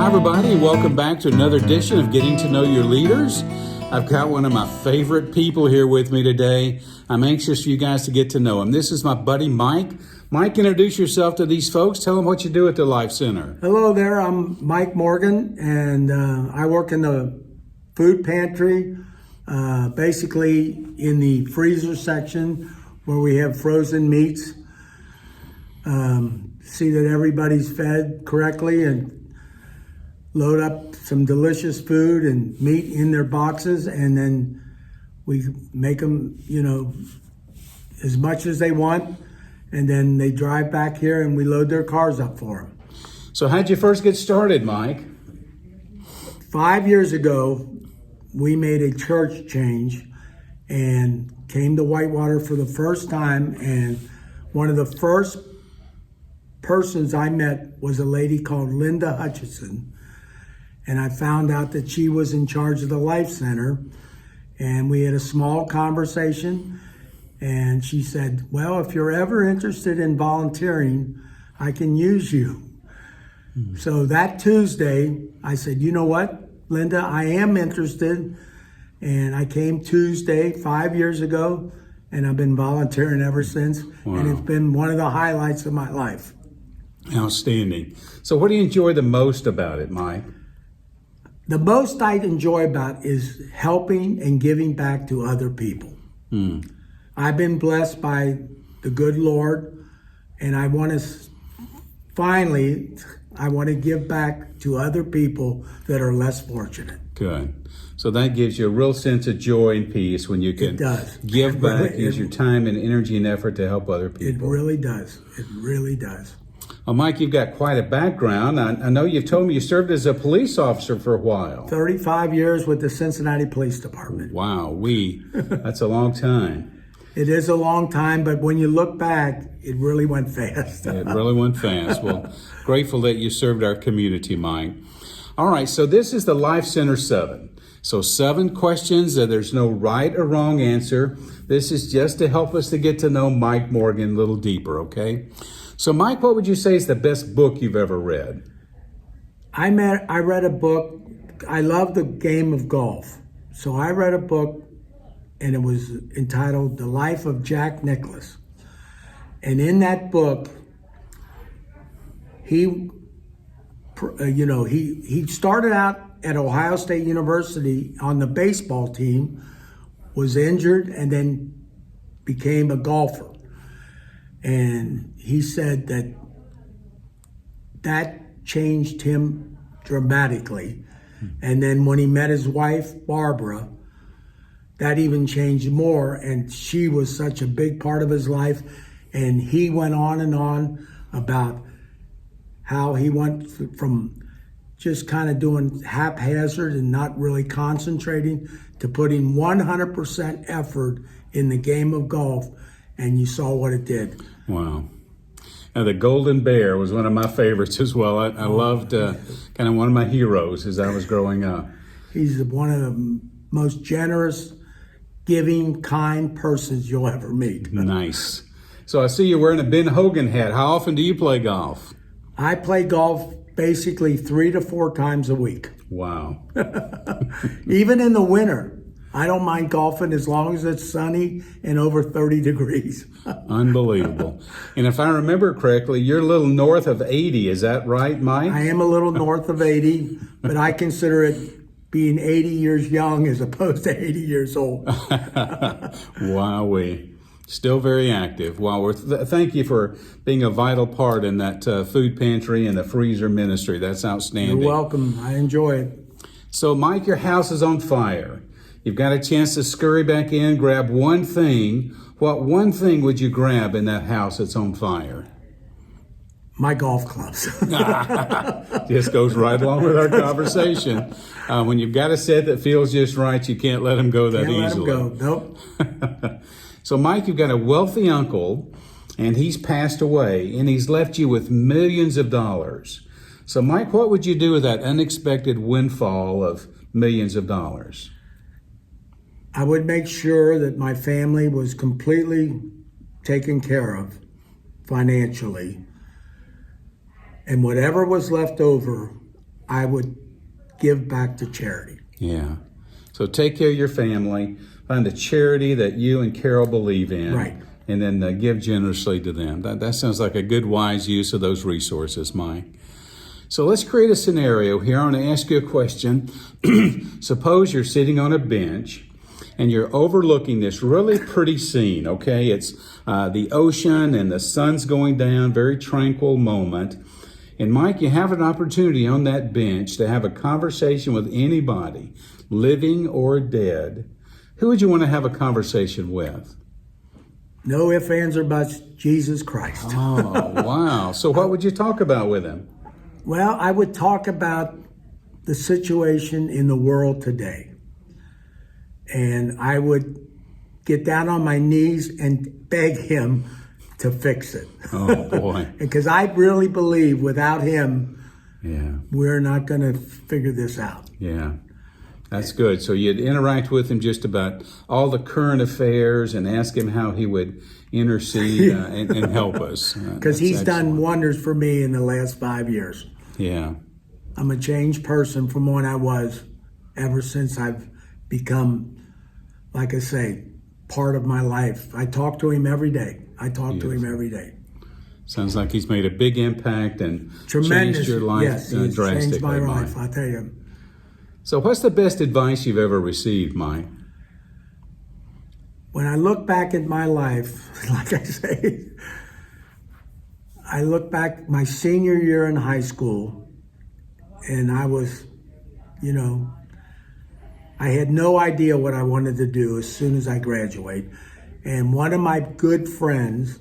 Hi, everybody. Welcome back to another edition of Getting to Know Your Leaders. I've got one of my favorite people here with me today. I'm anxious for you guys to get to know him. This is my buddy, Mike. Mike, introduce yourself to these folks. Tell them what you do at the Life Center. Hello there. I'm Mike Morgan, and I work in the food pantry, basically in the freezer section where we have frozen meats. See that everybody's fed correctly and load up some delicious food and meat in their boxes, and then we make them, as much as they want, and then they drive back here and we load their cars up for them. So how'd you first get started, Mike? 5 years ago, we made a church change and came to Whitewater for the first time, and one of the first persons I met was a lady called Linda Hutchison, and I found out that she was in charge of the Life Center, and we had a small conversation, and she said, well, if you're ever interested in volunteering, I can use you. So that Tuesday, I said, you know what, Linda, I am interested, and I came Tuesday 5 years ago, and I've been volunteering ever since, and it's been one of the highlights of my life. Outstanding. So what do you enjoy the most about it, Mike? The most I enjoy about is helping and giving back to other people. I've been blessed by the good Lord, and I want to give back to other people that are less fortunate. Good. So that gives you a real sense of joy and peace when you can give back, use your time and energy and effort to help other people. It really does. It really does. Well, Mike, you've got quite a background. I know you've told me you served as a police officer for a while. 35 years with the Cincinnati Police Department. Wow, that's a long time. It is a long time, but when you look back, it really went fast. It really went fast. Well, grateful that you served our community, Mike. All right, so this is the Life Center 7. So 7 questions, there's no right or wrong answer. This is just to help us to get to know Mike Morgan a little deeper, okay? So Mike, what would you say is the best book you've ever read? I read a book. I love the game of golf. So I read a book, and it was entitled The Life of Jack Nicklaus. And in that book, he started out at Ohio State University on the baseball team, was injured, and then became a golfer. And he said that changed him dramatically. And then when he met his wife, Barbara, that even changed more. And she was such a big part of his life. And he went on and on about how he went from just kind of doing haphazard and not really concentrating to putting 100% effort in the game of golf. And you saw what it did. Wow. Now, the Golden Bear was one of my favorites as well. I loved kind of one of my heroes as I was growing up. He's one of the most generous, giving, kind persons you'll ever meet. Nice. So I see you're wearing a Ben Hogan hat. How often do you play golf? I play golf basically 3 to 4 times a week. Wow. Even in the winter. I don't mind golfing as long as it's sunny and over 30 degrees. Unbelievable. And if I remember correctly, you're a little north of 80. Is that right, Mike? I am a little north of 80, but I consider it being 80 years young as opposed to 80 years old. Wowee. Still very active. Wow. Thank you for being a vital part in that food pantry and the freezer ministry. That's outstanding. You're welcome. I enjoy it. So, Mike, your house is on fire. You've got a chance to scurry back in, grab one thing. What one thing would you grab in that house that's on fire? My golf clubs. Just goes right along with our conversation. When you've got a set that feels just right, you can't let them go that easily. Can't let them go. Nope. So, Mike, you've got a wealthy uncle, and he's passed away, and he's left you with millions of dollars. So, Mike, what would you do with that unexpected windfall of millions of dollars? I would make sure that my family was completely taken care of financially. And whatever was left over, I would give back to charity. Yeah. So take care of your family, find a charity that you and Carol believe in, Right. and then give generously to them. That sounds like a good, wise use of those resources, Mike. So let's create a scenario here. I want to ask you a question. Suppose you're sitting on a bench and you're overlooking this really pretty scene, okay? It's the ocean and the sun's going down, very tranquil moment. And Mike, you have an opportunity on that bench to have a conversation with anybody, living or dead. Who would you want to have a conversation with? No ifs, ands, or buts, Jesus Christ. Oh, wow. So what would you talk about with him? Well, I would talk about the situation in the world today. And I would get down on my knees and beg him to fix it. Oh, boy. Because I really believe without him, Yeah. we're not going to figure this out. Yeah. That's good. So you'd interact with him just about all the current affairs and ask him how he would intercede and help us. Because he's done wonders for me in the last 5 years. Yeah. I'm a changed person from what I was ever since I've become, like I say, part of my life. I talk to him every day. Sounds like he's made a big impact and Tremendous. changed your life Yes, he's drastically. changed my Mike. life, I'll tell you. So what's the best advice you've ever received, Mike? When I look back at my life, like I say, I look back my senior year in high school, and I was, I had no idea what I wanted to do as soon as I graduate. And one of my good friends,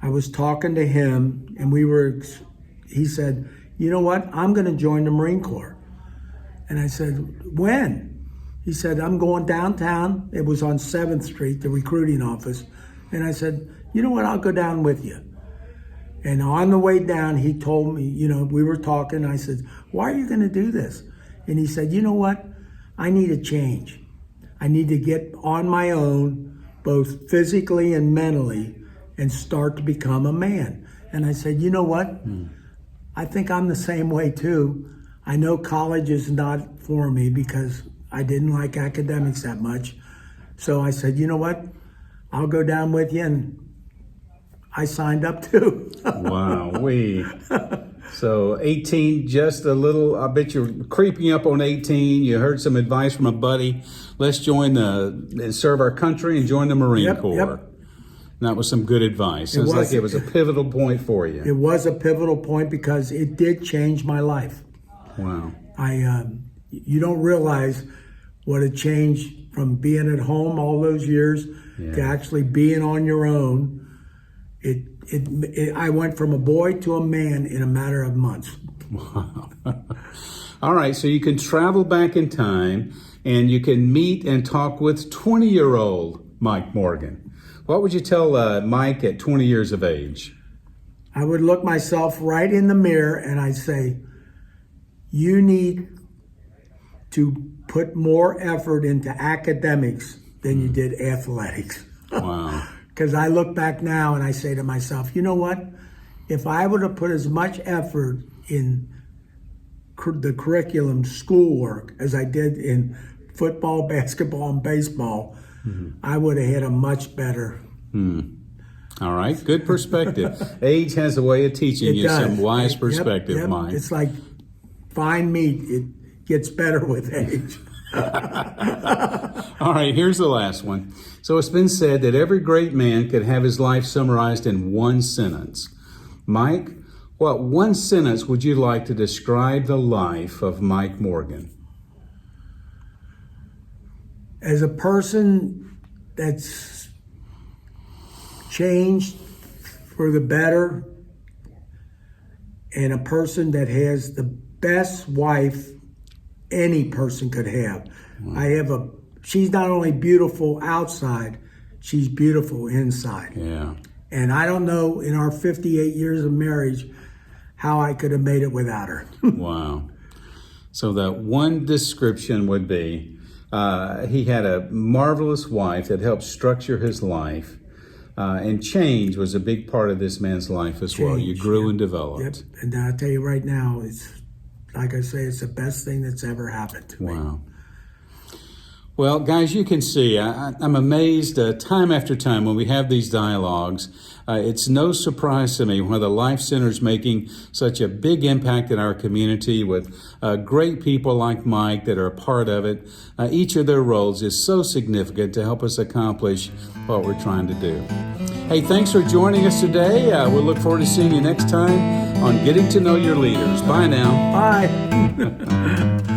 I was talking to him, and he said, you know what, I'm going to join the Marine Corps. And I said, when? He said, I'm going downtown. It was on 7th Street, the recruiting office. And I said, you know what, I'll go down with you. And on the way down, he told me, we were talking. I said, why are you going to do this? And he said, you know what, I need a change. I need to get on my own, both physically and mentally, and start to become a man. And I said, you know what? I think I'm the same way too. I know college is not for me because I didn't like academics that much. So I said, you know what? I'll go down with you, and I signed up too. Wow. So 18, just a little, I bet you're creeping up on 18. You heard some advice from a buddy. Let's join and serve our country and join the Marine Corps. Yep. That was some good advice. Sounds like it was a pivotal point for you. It was a pivotal point because it did change my life. Wow. You don't realize what a change from being at home all those years to actually being on your own. I went from a boy to a man in a matter of months. Wow. All right, so you can travel back in time and you can meet and talk with 20-year-old Mike Morgan. What would you tell Mike at 20 years of age? I would look myself right in the mirror and I'd say, you need to put more effort into academics than you did athletics. Wow. Because I look back now and I say to myself, you know what? If I would have put as much effort in the curriculum, schoolwork, as I did in football, basketball, and baseball, I would have had a much better. All right, good perspective. Age has a way of teaching you some wise perspective, Mike. It's like fine meat. It gets better with age. All right, here's the last one. So it's been said that every great man could have his life summarized in one sentence. Mike, what one sentence would you like to describe the life of Mike Morgan? As a person that's changed for the better, and a person that has the best wife any person could have. She's not only beautiful outside, she's beautiful inside. Yeah. And I don't know in our 58 years of marriage how I could have made it without her. Wow. So that one description would be, he had a marvelous wife that helped structure his life. And change was a big part of this man's life as well. You grew and developed. Yep. And I'll tell you right now, like I say, it's the best thing that's ever happened to me. Wow. Well, guys, you can see I'm amazed time after time when we have these dialogues. It's no surprise to me why the Life Center is making such a big impact in our community with great people like Mike that are a part of it. Each of their roles is so significant to help us accomplish what we're trying to do. Hey, thanks for joining us today. We'll look forward to seeing you next time on Getting to Know Your Leaders. Bye now. Bye.